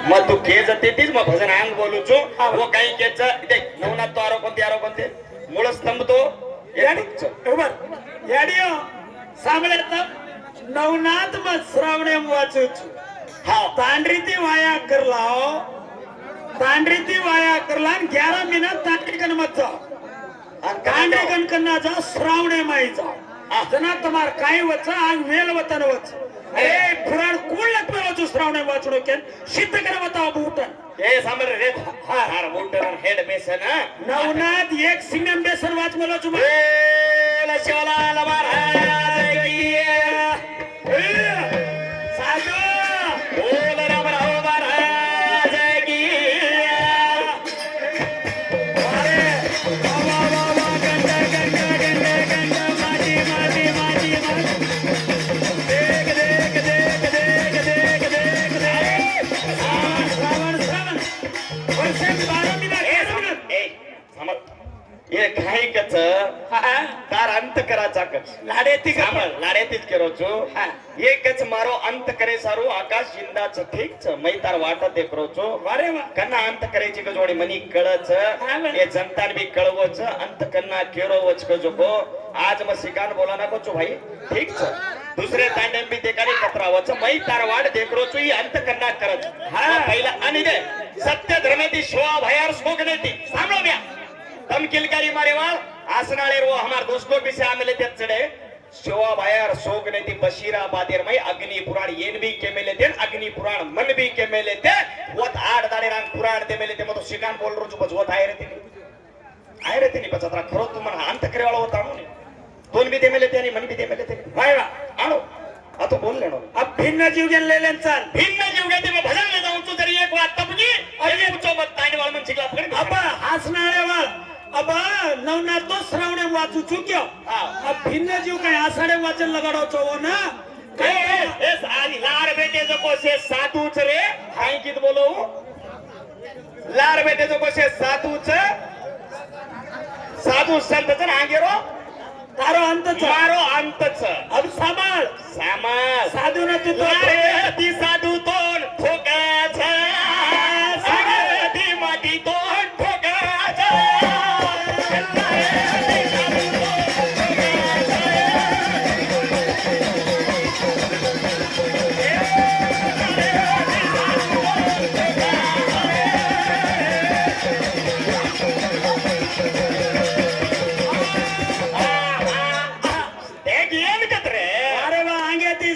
मग तू के जते तीच मग भजन अंग बोलू छो वो काही केच देख नवनाथ तो आरो कोणते मूळ स्तंभ तो याडियो सांभळत नवनाथ मग श्रावणे वाचूच हा तांड्रीती वाया करला 11 मिनिट तांड्री कन मत तांड्री कन कन्ना जा श्रावणे माईचा जना तुम्हार काय वच आग वेल वतन वच ए पुराण कोण लागतो वाचू श्रावणे वाचणो केन सिद्ध करवता बूटन ए सांबर रे हार बूटन हेड बेसन नवनाथ एक सिंगम बेसन वाच मला चुमा ए लशिवाला लबार साधू बोल राम राव महाराज की अरे वा वा वा गंगा माटी श्रावण वर्षे 12 मिनिट ए समर ये काही कच तार अंत कराचा कच लाडेती सांभाळ लाडेतीच करो छो एकच मारो अंत करे सारू आकाश जिंदाच ठीक छ मै तार वाटा ते करो छो अरे वा कन्ना अंत करायची क जोडी मनी कळच ये जनतान बी कळवच अंत कन्ना केरो वच क जोको आज म सिकान बोला नको छो भाई ठीक छ दुसरे तांडेम बी ते करी कतरावच मै तार वाट देखरो छो ही अंत कन्ना करत पहिला आणि दे सत्य धर्मेती शोभा भयार सोगनेती सांभळो म्या तम किलकारी मारे वाल आसनाळे रो हमार दोस्तों भी से आमेले ते चढ़े शोभा भयार सोगनेती बशीरा बादेर मई अग्नि पुराण येन भी के मेले ते अग्नि पुराण मन भी के मेले ते वत आठ दाडे रान पुराण ते मेले ते मतो शिकान बोल रो छु बजवत आय रे तिनी पचतरा खरो तू मन अंत करे वाला होता नो दोन भी ते मेले ते आणि मन भी ते मेले ते भाई वा आणो आता बोल लेनो अब भिन्न जीव गेन लेलेन चाल भिन्न जीव गेते में भजन ले जाऊं तू तरी एक बात तपगी अरे पूछो मत ताने वाला मन शिकला पकड़ अब हसनाळे वाल अब नवनाथ तो श्रावणे वाचू चुक्यो अब भिन्न जीव काय आषाढे वाचन लगाडो छो ना ए सारी लार बेटे जो को से साधूच रे हाई कित बोलो लार बेटे जो को से साधूच साधू संत च आंगेरो तारो अंतच मारो अंतच अब सामाळ साधू न तू तो ती साधू तोंड ठोकाच ती माती तोंड ठोकाच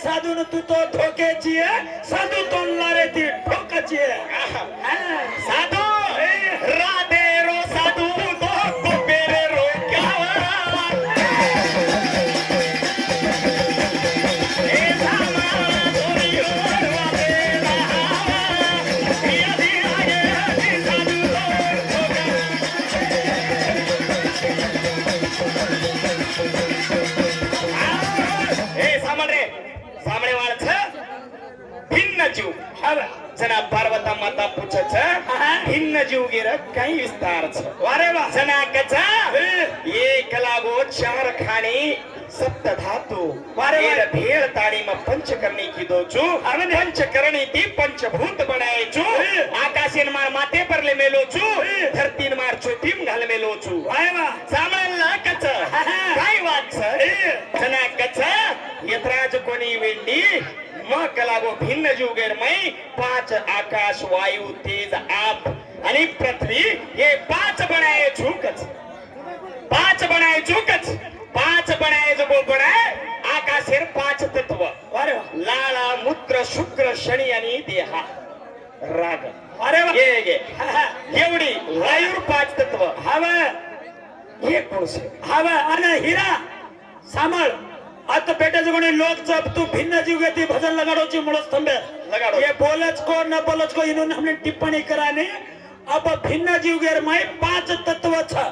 साधू न तू तो ठोकेची साधू तोंडला रे ती ठोकाची साधू राधे रो साधू तो कोपेरे रो जीव जना पार्वता माता पूछच भिन्न जीव गिर काही विस्तार वारे वा जना कचा एक लागो 4 खाणी सप्त धातु वारे वा भेड़ ताड़ी में पंच करने की दो चू पंच करनी थी पंचभूत बनाए चू आकाशीन मार माथे पर ले मेलो चू धरतीन मार चोटीम घाल मेलो चू वारे वा सामला कच काय वाच जना कचा यत्राज कोणी वेंडी मग लागो भिन्न जीव गैरमय 5 आकाश वायु तेज आप आणि पृथ्वी ये 5 बनाए झुकच 5 बनाए झुकच 5 बनाए जो बनाए आकाशेर 5 तत्व अरे लाला मूत्र शुक्र शनी आणि देहा राग अरे वा ये एवढी वायूर 5 तत्व हवा हे कोणसे हवा आणि हिरा सांभाळ आता बेटे जो लोग जब तू भिन्न जीव गति भजन लगाड़ो ची मुड़ो स्तंभे लगाड़ो ये बोलच को न बोलच को इन्होंने हमने टिप्पणी कराने अब भिन्न जीव गेर में 5 तत्व छ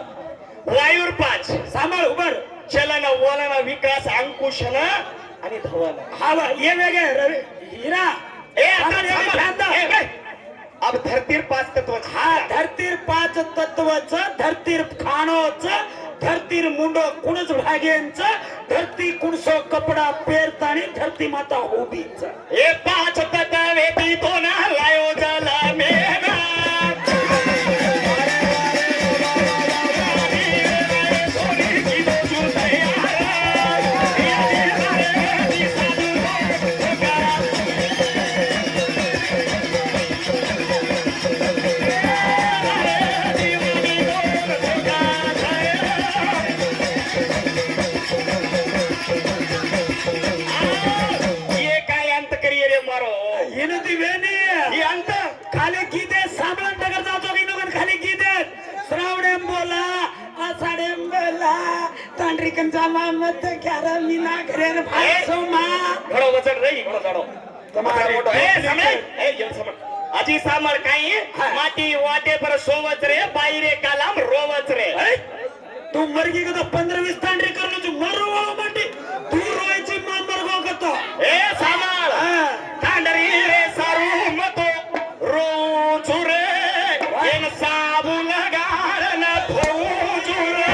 वायुर 5 सांभाळ उबर चलन वलन विकास अंकुशन आणि धवन हवा ये वेगे रवि हीरा ए आता अब धरतीर 5 तत्व हा धरतीर 5 तत्व छ धरतीर खाणो छ धरतीर मुंडो कुणच भागेंच धरती कुणसो कपडा पेरतानी धरती माता उभीच ए 5 तत्व वेती तो ना लायो जाला तांड्रिकन जामा मत क्यारा मीना घरेर भासो मा घणो वचन રહી ઘણો જાડો તમારે મોટો એ સમય એ જલ સમય હજી સામળ કાઈ માટી વાટે પર સોવચ રે બાઈરે કાલામ રોવચ રે तू मरगी का 15-20 तांड्री करलो तू मरवा माटी तू रोयची मा मरगो करतो એ સામળ તાંડરી રે સારું મતો રો છુરે એન સાબુ લગાડ ન ધોઉં છુરે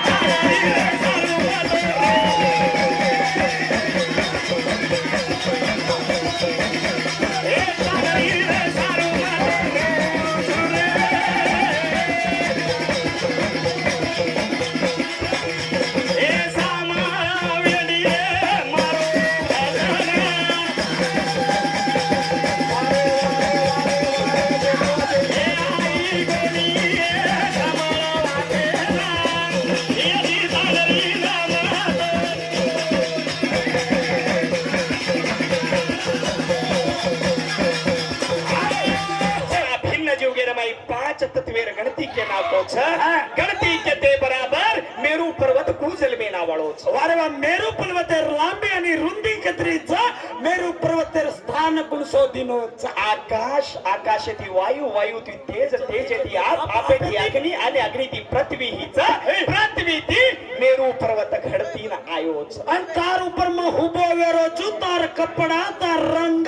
તાંડરી રે સારું મતો એ તાંડરી રે સારું મતો છુરે એ સામળ વેડીએ મારો भिन्न जीवगेर माई 5 तत्वेर गणती के नाव को छ गणती के ते बराबर मेरू पर्वत कुजल में नावाळो छ वारे वा मेरू पर्वतेर लांबी आणि रुंदी कत्रीचा मेरू पर्वतेर स्थान गुणसो दिनोचा आकाश आकाशाती वायू वायूती तेज तेजेती आप आपेती अग्नी आणि अग्निती पृथ्वी हीच पृथ्वी ती मेरू पर्वत घडतीन आयोच आणि तार ऊपर में हुबो वेरो छु तार कपड़ा तार रंग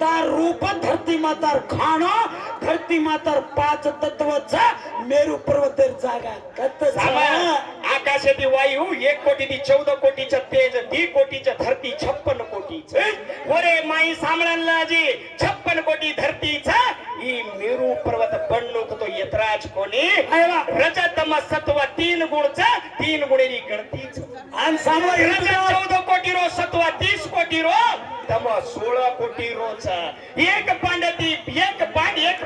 तार रूप धरती मा तार खानो धरती मा तार 5 तत्वचा मेरू पर्वतेर जागा कत आकाशाती वायू 1 कोटी ती 14 कोटीचं तेज 2 कोटीचं धरती 56 कोटीचं ओरे माई सामळांलाजी 56 कोटी धरतीचा ही मेरू पर्वत बनलो तो यतराज कोणी रजतम सत्व 3 गुणचा 3 गुणेरी गणतीच आणि सामो 14 कोटी रो सत्व 30 कोटी रो तम 16 कोटी रोचा एक पांडती एक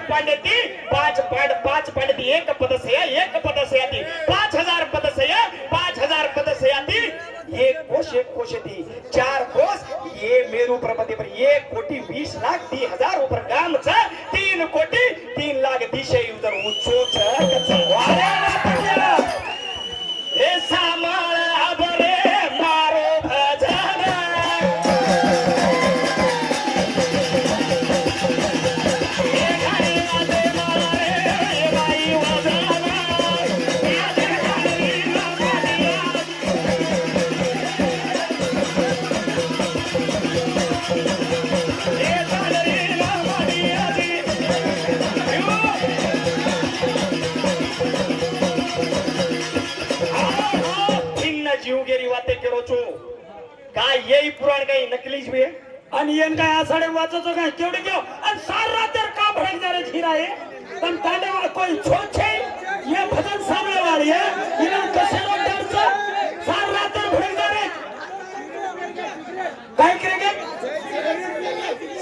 पांडती 5 पांडती एक पद से आती 5000 पद से 5000 पद से आती एक कोश थी 4 कोस ये मेरू पर्वत पर 1 कोटी 20 लाख 30,000 ऊपर गाम छ 3 कोटी 3 लाख दिशे उधर ऊंचो छ ए सामळ बरे मारो भजन ए घरी वाजे मारे बाई वजन ए घरी जीवगेरी वाते करो छो काय येई पुराण काही नकलीच बे आणि येन काय आसाडे वाचतो काय तेवढे घेऊ आणि सार रातर का भडक जरे झिरा आहे पण तांडे वाळ कोई छोछे ये भजन सामने वाली है इना कसे रो डरचा सार रातर भडक जरे काय करेगे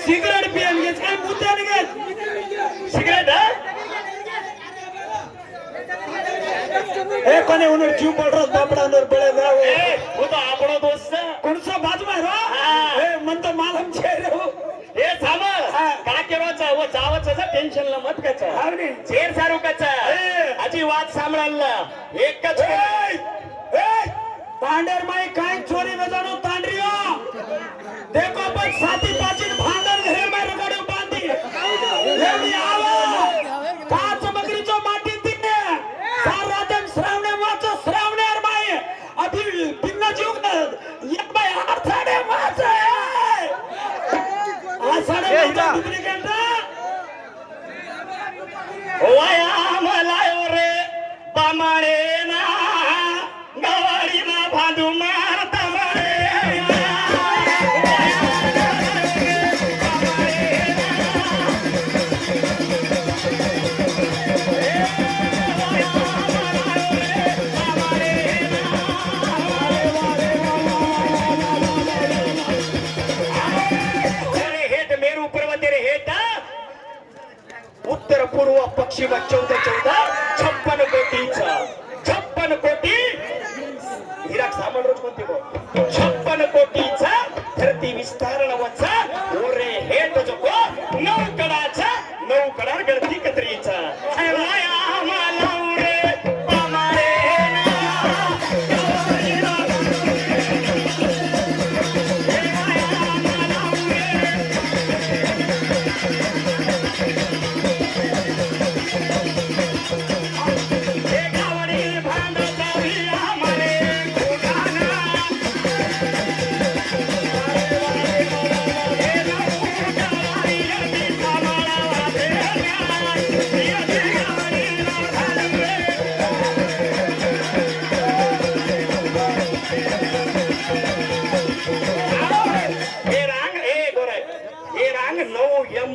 सिगरेट पियन काय मुद्दे निघेल सिगरेट ए कोने उन्हें जीव पड़ रहा बापड़ा अंदर बड़े जाओ वो तो आपनो दोस्त है कौन सा बाजू में रो ए मन तो मालूम छे रे हो ए सामळ का केरोचा वो जावच टेन्शन ला मत कचा आवनी शेर सारू कचा अजी वात सांभाळला एकच ए तांडेर माई काय चोरी बजानो तांडरियो देखो पण साथी पाचिन भांडर घरे में रगड़ो बांधी एवढी आवा काच मगरीचो माटी तिने सार रातन श्रावणे वाचो श्रावणेर माई अभी पिन्न जीव एक बाई आसाडे वाच आसाडे वाच डुप्लिकेट वाया मलायो रे बामाळे ना गवाडी ना भांडू मारता मारे उत्तर पूर्व पश्चिम 14 56 कोटीचा 56 कोटी हिराक सामान रोज कोणते बो 56 कोटीचा धरती विस्तारण वचा ओरे हेट जको 9 कडाचा 9 कडार गणती कत्रीचा वाया मालव रे पामारे ना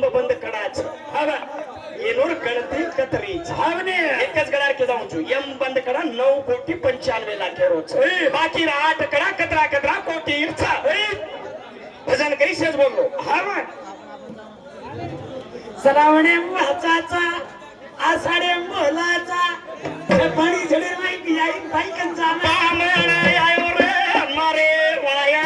यंब बंद कडाच हवा येनूर गणती कतरीच भावने एकच गडार के जाऊन छु यम बंद कडा 9,95,00,000 रोज बाकी 8 कडा कतरा कतरा कोटी इरचा भजन करी शेज बोललो हवा श्रावणे महचाचा आषाढे मोलाचा पाणी झडे माहिती आई बायकांचा बामण आयो रे मारे वाया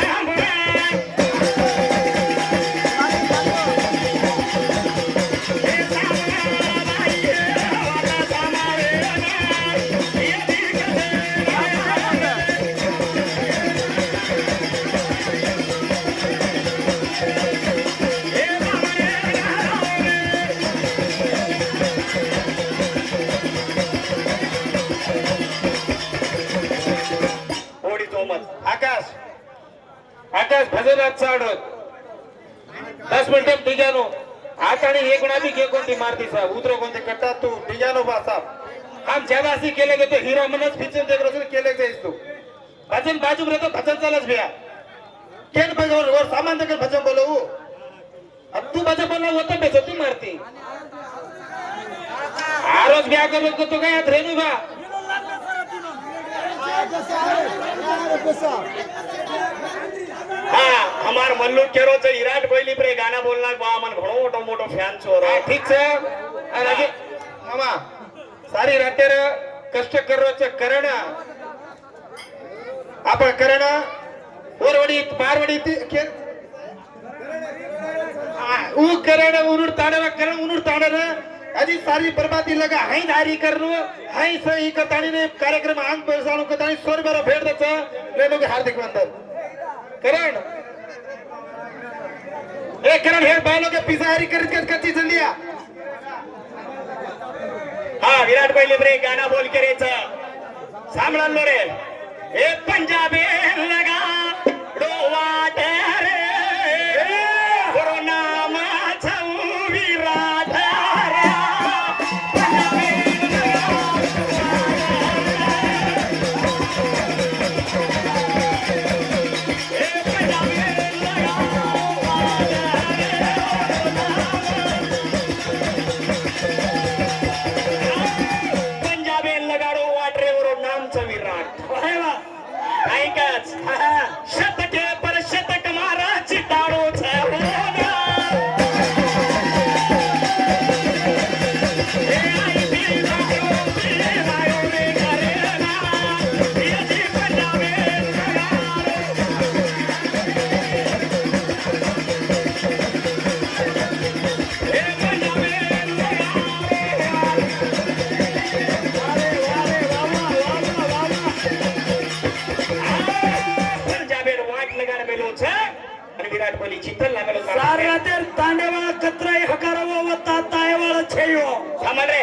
आकाश आकाश भजनात चाडत 10 मिनिटं डिजानो आता आणि एक गुणाबी घे कोणती मारती साहेब उतरो कोणते कट्टा तू डिजानो बासा हम ज्यादासी केले गे तो हीरो मनस फिचन देख रसो केले जाइस तू भजन बाजू रे तो भजन चालस भैया केन भजन और सामान देकर भजन बोलो अब तू भजन बोलना होता बेइज्जती मारती आरोज ब्याह कर तो गया रेणू बा हाँ हमार मल्लू केरो तो विराट कोहली पर गाना बोलना बा मन घणो मोटो मोटो फैन छो रे ठीक છે અને આજે મામા સારી રાતે કષ્ટ કરો છે કરણ आपण करण ओरवडी बारवडी के ऊ करण उनुर ताडवा करण उनुर ताडर अजी सारी बर्बादी लगा हाई धारी करनो हाई सही कताणी ने कार्यक्रम आंग पैसाणो कताणी 100 बार भेट दच ले लोग हार्दिक वंदन करण ए करण हे बालो के पिसारी करीत के कच्ची चलिया हाँ विराट कोहली पर गाना बोल के रेच सांभळा लो रे ए पंजाबी लगा डोवाट रे कोरोना मा छऊ विराट रे पंजाबी ए पंजाबी लगा पंजाबी लगाडो वाट रे वरो नामचं विराट ऐकच शतके पर शतक मारा चिताडो छे होना ए आई भी लायो रे करे ना ये जी पंजाबी ए पंजाबी विराट कोहली चित्तल लागलो सारातेर तांडेवाळ कत्राई हकारावो वता तायवाळ छेयो थांबल रे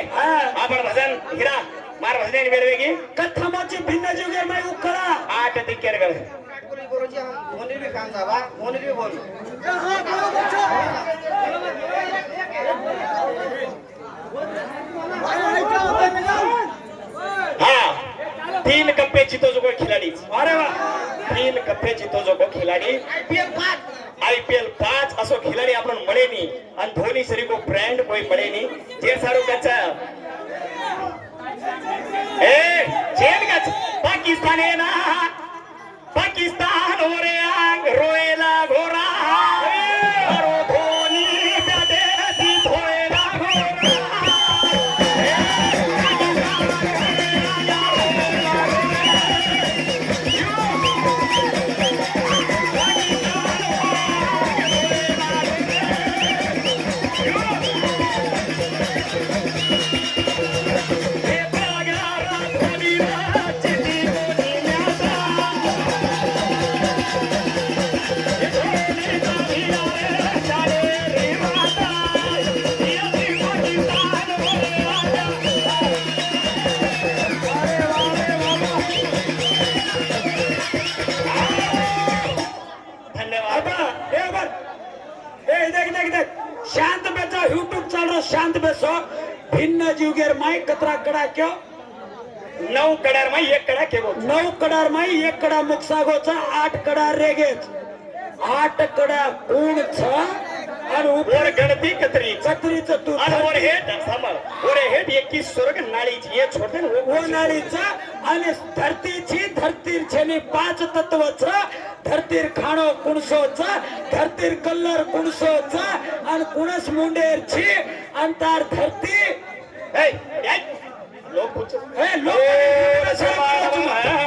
आपण भजन हिरा मार भजन वेळवेगी कथमाची भिन्न जुगे मै उकळा 8 दिक्केर गळ गुरुजी हम मोनी भी काम जावा मोनी भी बोल हाँ 3 कप्पे जीतो जो खिलाड़ी अरे वाह 3 कप्पे जीतो जो खिलाड़ी आईपीएल 5 असो खिलाड़ी आपण મળે ની અને ધોની સરી કો બ્રાન્ડ કોઈ મળે ની જે સારું કચ્છા એ જેન કચ્છ પાકિસ્તાને ના પાકિસ્તાન ઓરે આંગ રોએલા ઘોરા હરો ધોની બેટે દી ધોએલા ઘોરા शांत बेचो यूट्यूब चालो शांत बेसो भिन्न जीवगेर माई कतरा कड़ा क्यों 9 कडार માં 1 કડા કેવો 9 કડાર માં 1 કડા મુકસાગો છે 8 કડા રેગેજ 8 કડા કુણ છે आणि वर गणती कतरी छत्रीचं तू आणि वर हेट सांभाळ वर हेट एकी स्वर्ग नाळीची ये छोटे ओनाळीचा आणि धरतीर 5 तत्वच धरतीर खाणो कुणसोच धरतीर कल्लर कुणसोच आणि कुणस मुंडेरची अंतार धरती लोक हे लोक